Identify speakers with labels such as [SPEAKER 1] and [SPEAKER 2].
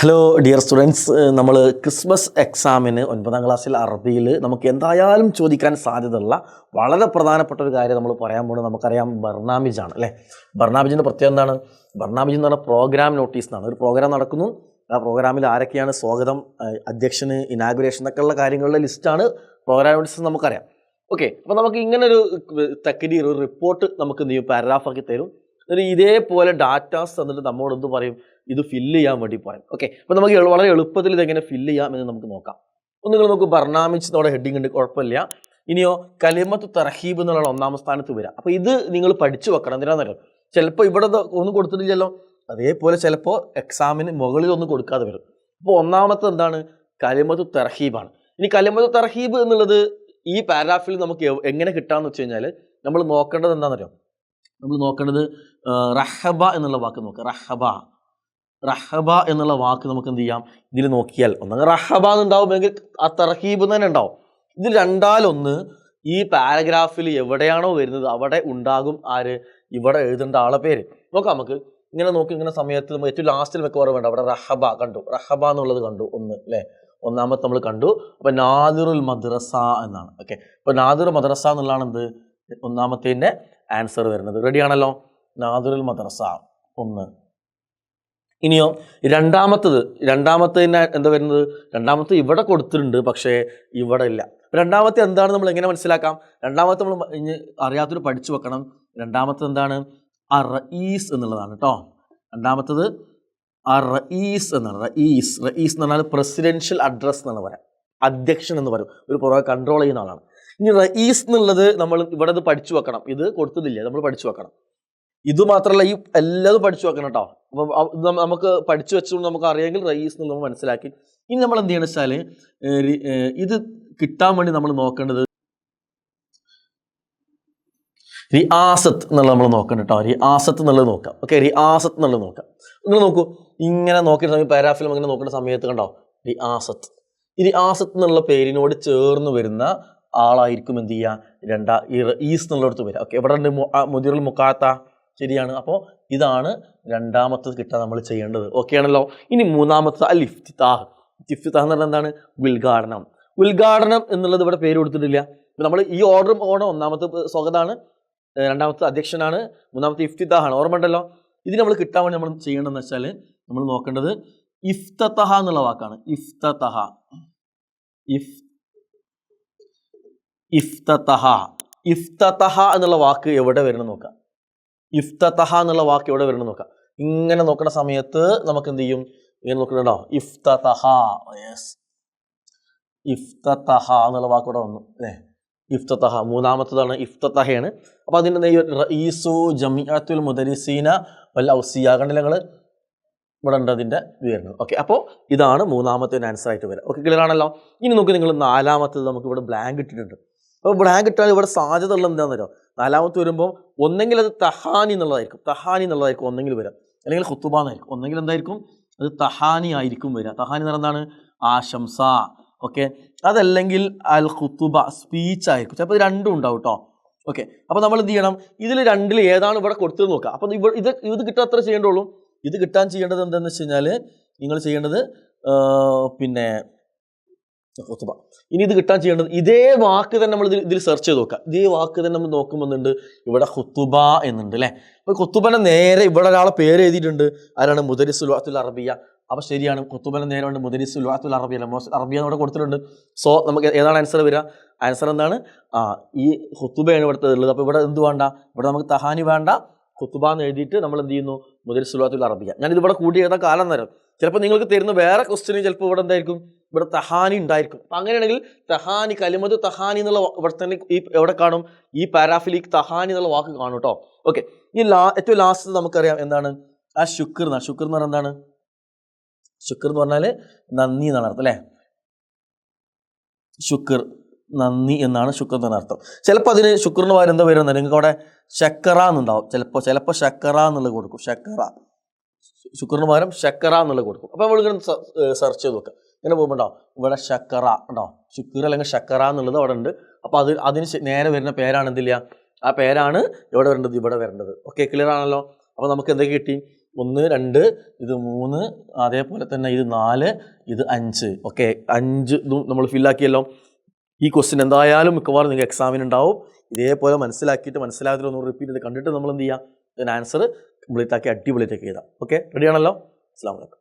[SPEAKER 1] Hello dear students, നമ്മൾ Christmas എക്സാമിന് 9ാം ക്ലാസ്സിൽ അറബിയിൽ നമുക്ക് എന്തായാലും ചോദിക്കാൻ സാധ്യതയുള്ള വളരെ പ്രധാനപ്പെട്ട ഒരു കാര്യം നമ്മൾ പറയാൻ പോകുന്നത് നമുക്കറിയാം ബർനാമിജാണ് അല്ലേ. ബർനാമിജിൻ്റെ പ്രത്യേകത എന്താണ്? ബർനാമിജ് എന്ന് പറഞ്ഞാൽ പ്രോഗ്രാം നോട്ടീസ് എന്നാണ്. ഒരു പ്രോഗ്രാം നടക്കുന്നു, ആ പ്രോഗ്രാമിൽ ആരൊക്കെയാണ് സ്വാഗതം, അധ്യക്ഷന്, ഇനാഗുറേഷൻ എന്നൊക്കെയുള്ള കാര്യങ്ങളുടെ ലിസ്റ്റാണ് പ്രോഗ്രാം നോട്ടീസ് നമുക്കറിയാം. ഓക്കെ, അപ്പോൾ നമുക്ക് ഇങ്ങനൊരു തക്രീർ, ഒരു റിപ്പോർട്ട് നമുക്ക് പാരഗ്രാഫാക്കി തരും. ഇതേപോലെ ഡാറ്റാസ് തന്നിട്ട് നമ്മോട് എന്ത് പറയും, ഇത് ഫില്ല് ചെയ്യാൻ വേണ്ടി പറയും. ഓക്കെ, അപ്പോൾ നമുക്ക് വളരെ എളുപ്പത്തിൽ ഇതെങ്ങനെ ഫില്ല് ചെയ്യാം എന്ന് നമുക്ക് നോക്കാം. അപ്പോൾ നിങ്ങൾ നോക്കൂ, ബർനാമിജ് നമ്മുടെ ഹെഡിങ് ഉണ്ട്, കുഴപ്പമില്ല. ഇനിയോ കലിമത്ത് തർഹീബ് എന്നുള്ള 1ാം സ്ഥാനത്ത് വരാം. അപ്പോൾ ഇത് നിങ്ങൾ പഠിച്ചു വെക്കണം. എന്തിനാണെന്നല്ലോ, ചിലപ്പോൾ ഇവിടെ ഒന്നും കൊടുത്തിട്ടില്ലല്ലോ, അതേപോലെ ചിലപ്പോൾ എക്സാമിന് മുകളിൽ ഒന്നും കൊടുക്കാതെ വരും. അപ്പോൾ ഒന്നാമത്തെ എന്താണ്, കലിമത്ത് തർഹീബാണ്. ഇനി കലിമത്ത് തർഹീബ് എന്നുള്ളത് ഈ പാരാഗ്രാഫിൽ നമുക്ക് എങ്ങനെ കിട്ടാമെന്ന് വെച്ച് കഴിഞ്ഞാൽ നമ്മൾ നോക്കേണ്ടത് എന്താണെന്നറിയോ, നമ്മൾ നോക്കേണ്ടത് റഹബ എന്നുള്ള വാക്ക് നോക്കുക. റഹബ എന്നുള്ള വാക്ക് നമുക്ക് എന്ത് ചെയ്യാം, ഇതിൽ നോക്കിയാൽ ഒന്നെങ്കിൽ റഹബ എന്നുണ്ടാവുമെങ്കിൽ ആ തർഹീബ് തന്നെ ഉണ്ടാവും. ഇതിൽ രണ്ടാലൊന്ന് ഈ പാരഗ്രാഫിൽ എവിടെയാണോ വരുന്നത് അവിടെ ഉണ്ടാകും. ആര്? ഇവിടെ എഴുതേണ്ട ആളെ പേര് നോക്കാം. നമുക്ക് ഇങ്ങനെ നോക്കി ഇങ്ങനെ സമയത്ത് നമ്മൾ ഏറ്റവും ലാസ്റ്റിൽ വെക്കുക ഓർമ്മ വേണ്ട. അവിടെ റഹബ കണ്ടു, റഹബ എന്നുള്ളത് കണ്ടു, ഒന്ന് അല്ലേ, ഒന്നാമത്തെ നമ്മൾ കണ്ടു. അപ്പോൾ നാദിറുൽ മദ്രസ എന്നാണ്. ഓക്കെ, അപ്പോൾ നാദിറുൽ മദ്രസ എന്നുള്ളതാണ് എന്ത്, ഒന്നാമത്തേൻ്റെ ആൻസർ വരുന്നത്. റെഡിയാണല്ലോ, നാദിറുൽ മദ്രസ ഒന്ന്. ഇനിയോ രണ്ടാമത്തേന് എന്താ വരുന്നത്, രണ്ടാമത്തെ ഇവിടെ കൊടുത്തിട്ടുണ്ട് പക്ഷേ ഇവിടെ ഇല്ല. രണ്ടാമത്തെ എന്താണ് നമ്മൾ എങ്ങനെ മനസ്സിലാക്കാം? രണ്ടാമത്തെ നമ്മൾ അറിയാത്തൊരു പഠിച്ചു വെക്കണം. രണ്ടാമത്തെ എന്താണ്, റഈസ് എന്നുള്ളതാണ് കേട്ടോ. രണ്ടാമത്തത് റഈസ് എന്നാണ്. റഈസ് എന്ന് പറഞ്ഞാൽ പ്രസിഡൻഷ്യൽ അഡ്രസ് എന്നാണ് പറയാം, അധ്യക്ഷൻ എന്ന് പറയും, ഒരു പുറകെ കൺട്രോൾ ചെയ്യുന്ന ആളാണ്. ഇനി റഈസ് എന്നുള്ളത് നമ്മൾ ഇവിടെ ഇത് പഠിച്ചു വെക്കണം. ഇത് കൊടുത്തതില്ല, നമ്മൾ പഠിച്ചു വെക്കണം. ഇത് മാത്രമല്ല, ഈ എല്ലാതും പഠിച്ചു വെക്കണം കേട്ടോ. അപ്പം നമുക്ക് പഠിച്ചു വെച്ചുകൊണ്ട് നമുക്ക് അറിയാമെങ്കിൽ റഈസ് എന്ന് നമ്മൾ മനസ്സിലാക്കി. ഇനി നമ്മൾ എന്ത് ചെയ്യണം വെച്ചാൽ, ഇത് കിട്ടാൻ വേണ്ടി നമ്മൾ നോക്കേണ്ടത് റിയാസത്ത് എന്നുള്ളത് നമ്മൾ നോക്കണം കേട്ടോ. റിയാസത്ത് എന്നുള്ളത് നോക്കാം. ഓക്കെ, റിയാസത്ത് എന്നുള്ളത് നോക്കാം. നിങ്ങൾ നോക്കൂ, ഇങ്ങനെ നോക്കിയ സമയം പാരാഗ്രാഫിൽ ഇങ്ങനെ നോക്കുന്ന സമയത്ത് കണ്ടോ റിയാസത്ത്. ഈ റിയാസത്ത് എന്നുള്ള പേരിനോട് ചേർന്ന് വരുന്ന ആളായിരിക്കും എന്ത് ചെയ്യുക, ഈ റഈസ് എന്നുള്ളടത്ത് വരിക. ഓക്കെ, ഇവിടെ ഉണ്ട് മുദിറുൽ മുഖാത്ത, ശരിയാണ്. അപ്പോൾ ഇതാണ് രണ്ടാമത്തത് കിട്ടാൻ നമ്മൾ ചെയ്യേണ്ടത്. ഓക്കെ ആണല്ലോ. ഇനി മൂന്നാമത്തത് അൽ ഇഫ്തിതാഹ്. ഇഫ്തിതാഹ് എന്ന് പറഞ്ഞാൽ എന്താണ്, ഉദ്ഘാടനം എന്നുള്ളത് ഇവിടെ പേര് കൊടുത്തിട്ടില്ല. നമ്മൾ ഈ ഓർഡർ ഒന്നാമത്തെ സ്വാഗതമാണ്, രണ്ടാമത്തെ അധ്യക്ഷനാണ്, മൂന്നാമത്തെ ഇഫ്തിതാഹാണ്. ഓർമ്മ ഉണ്ടല്ലോ. ഇത് നമ്മൾ കിട്ടാൻ വേണ്ടി നമ്മൾ ചെയ്യേണ്ടതെന്ന് വെച്ചാൽ നമ്മൾ നോക്കേണ്ടത് ഇഫ്തതഹ എന്നുള്ള വാക്കാണ്. ഇഫ്തതഹ എന്നുള്ള വാക്ക് എവിടെ വരണം നോക്കാം. ഇഫ്തതഹ എന്നുള്ള വാക്ക് എവിടെ വരണം നോക്കാം. ഇങ്ങനെ നോക്കുന്ന സമയത്ത് നമുക്ക് എന്ത് ചെയ്യും, ഇങ്ങനെ നോക്കണോ, ഇഫ്തതഹ. യെസ്, ഇഫ്തതഹ എന്നുള്ള വാക്ക് ഇവിടെ വന്നു അല്ലേ. ഇഫ്തതഹ മൂന്നാമത്തതാണ്, ഇഫ്തതഹയാണ്. അപ്പോൾ അതിൻ്റെ റഈസു ജമിഅത്തുൽ മുദരിസീന വൽ ഔസിയ കണ്ടില്ല നിങ്ങൾ, ഇവിടെ ഉണ്ട് അതിൻ്റെ വരുന്നത്. ഓക്കെ, അപ്പോൾ ഇതാണ് മൂന്നാമത്തെ ആൻസർ ആയിട്ട് വരിക. ഓക്കെ, ക്ലിയർ ആണല്ലോ. ഇനി നോക്കി നിങ്ങൾ നാലാമത്തത് നമുക്ക് ഇവിടെ ബ്ലാങ്ക് ഇട്ടിട്ടുണ്ട്. അപ്പോൾ ബ്ലാങ്ക് ഇട്ടാൽ ഇവിടെ സാധ്യത ഉള്ളത് എന്താണെന്ന് അറിയാം, നാലാമത്തെ വരുമ്പോൾ ഒന്നെങ്കിൽ അത് തഹാനി എന്നുള്ളതായിരിക്കും ഒന്നെങ്കിൽ വരാം, അല്ലെങ്കിൽ ഖുത്തുബ എന്നായിരിക്കും. ഒന്നെങ്കിൽ എന്തായിരിക്കും, അത് തഹാനി ആയിരിക്കും വരിക. തഹാനി എന്ന് പറഞ്ഞാൽ ആശംസ. ഓക്കെ, അതല്ലെങ്കിൽ അൽ ഖുത്തുബ സ്പീച്ച് ആയിരിക്കും. ചിലപ്പോൾ ഇത് രണ്ടും ഉണ്ടാവും കേട്ടോ. ഓക്കെ, അപ്പോൾ നമ്മൾ എന്ത് ചെയ്യണം, ഇതിൽ രണ്ടിൽ ഏതാണ് ഇവിടെ കൊടുത്തത് നോക്കുക. അപ്പോൾ ഇത് കിട്ടാൻ അത്ര ചെയ്യേണ്ടുള്ളൂ. ഇത് കിട്ടാൻ ചെയ്യേണ്ടത് എന്താണെന്ന് വെച്ച് കഴിഞ്ഞാൽ നിങ്ങൾ ചെയ്യേണ്ടത് പിന്നെ ഖുതുബ. ഇനി ഇത് കിട്ടാൻ ചെയ്യേണ്ടത് ഇതേ വാക്ക് തന്നെ നമ്മൾ ഇതിൽ സെർച്ച് ചെയ്ത് നോക്കാം. ഇതേ വാക്ക് തന്നെ നമ്മൾ നോക്കുമ്പോണ്ട് ഇവിടെ ഖുതുബ എന്നുണ്ട് അല്ലേ. അപ്പോൾ ഖുതുബനെ നേരെ ഇവിടെ ഒരാളെ പേര് എഴുതിയിട്ടുണ്ട്, ആരാണ്, മുദരിസുൽ ലുഗത്തുൽ അറബിയ്യ. അപ്പോൾ ശരിയാണ്, ഖുതുബനെ നേരെ ഉണ്ട് മുദരിസുൽ ലുഗത്തുൽ അറബിയ്യ, അറബിയ ഇവിടെ കൊടുത്തിട്ടുണ്ട്. സോ നമുക്ക് ഏതാണ് ആൻസർ വരിക, ആൻസർ എന്താണ്, ഈ ഖുതുബയാണ് ഇവിടുത്തെ ഉള്ളത്. അപ്പോൾ ഇവിടെ എന്ത് വേണ്ട, ഇവിടെ നമുക്ക് തഹാനി വേണ്ട, ഖുതുബ എന്ന് എഴുതിയിട്ട് നമ്മൾ എന്ത് ചെയ്യുന്നു, മുദരിസുൽ ലുഗത്തുൽ അറബിയ്യ. ഞാൻ ഇതിവിടെ കൂടി എഴുതാൻ കാലം തരാം. ചിലപ്പോൾ നിങ്ങൾക്ക് തരുന്ന വേറെ ക്വസ്റ്റ്യന് ചിലപ്പോൾ ഇവിടെ എന്തായിരിക്കും, ഇവിടെ തഹാനി ഉണ്ടായിരിക്കും. അപ്പം അങ്ങനെയാണെങ്കിൽ തഹാനി, കലിമത്ത് തഹാനി എന്നുള്ള ഇവിടെ തന്നെ എവിടെ കാണും, ഈ പാരാഗ്രാഫിൽ ഈ തഹാനി എന്നുള്ള വാക്ക് കാണും കേട്ടോ. ഓക്കെ, ഈ ഏറ്റവും ലാസ്റ്റ് നമുക്കറിയാം എന്താണ്, ആ ശുക്ർ എന്ന് പറഞ്ഞാൽ എന്താണ്, ശുക്ർ എന്ന് പറഞ്ഞാൽ നന്ദി എന്നാണ് അർത്ഥം അല്ലേ. ശുക്ർ നന്ദി എന്നാണ് ശുക്ർ എന്ന് പറഞ്ഞ അർത്ഥം. ചിലപ്പോൾ അതിന് ശുക്രിന് പകരം എന്താ വരുന്നത്, നിങ്ങൾക്ക് അവിടെ ശക്കറ എന്നുണ്ടാവും. ചിലപ്പോൾ ശക്കറ എന്നുള്ളത് കൊടുക്കും. ശുക്രിന് പകരം ശക്കറ എന്നുള്ളത് കൊടുക്കും. അപ്പോൾ നമ്മളിങ്ങനെ സെർച്ച് ചെയ്ത് നോക്കുക. ഇങ്ങനെ പോകുമ്പോണ്ടാവും ഇവിടെ ശക്കറ ഉണ്ടോ, ശുക്ർ അല്ലെങ്കിൽ ശക്കറ എന്നുള്ളത് അവിടെ ഉണ്ട്. അപ്പോൾ അതിന് നേരെ വരുന്ന പേരാണ് എന്തില്ല, ആ പേരാണ് എവിടെ വരേണ്ടത്, ഇവിടെ വരേണ്ടത്. ഓക്കെ, ക്ലിയർ ആണല്ലോ. അപ്പോൾ നമുക്ക് എന്തൊക്കെ കിട്ടി, 1 2 ഇത് 3 അതേപോലെ തന്നെ ഇത് 4 ഇത് 5. ഓക്കെ, 5 ഇതും നമ്മൾ ഫില്ലാക്കിയല്ലോ. ഈ ക്വസ്റ്റ്യൻ എന്തായാലും മിക്കവാറും നിങ്ങൾക്ക് എക്സാമിന് ഉണ്ടാവും. ഇതേപോലെ മനസ്സിലാക്കിയിട്ട് ഒന്ന് റിപ്പീറ്റ് ചെയ്ത് കണ്ടിട്ട് നമ്മൾ എന്ത് ചെയ്യുക, ഇതിന് ആൻസർ കംപ്ലീറ്റ് ആക്കി അടിപൊളിയായിട്ട് എഴുതാം. ഓക്കെ, റെഡിയാണല്ലോ? അസ്സലാമു അലൈക്കും.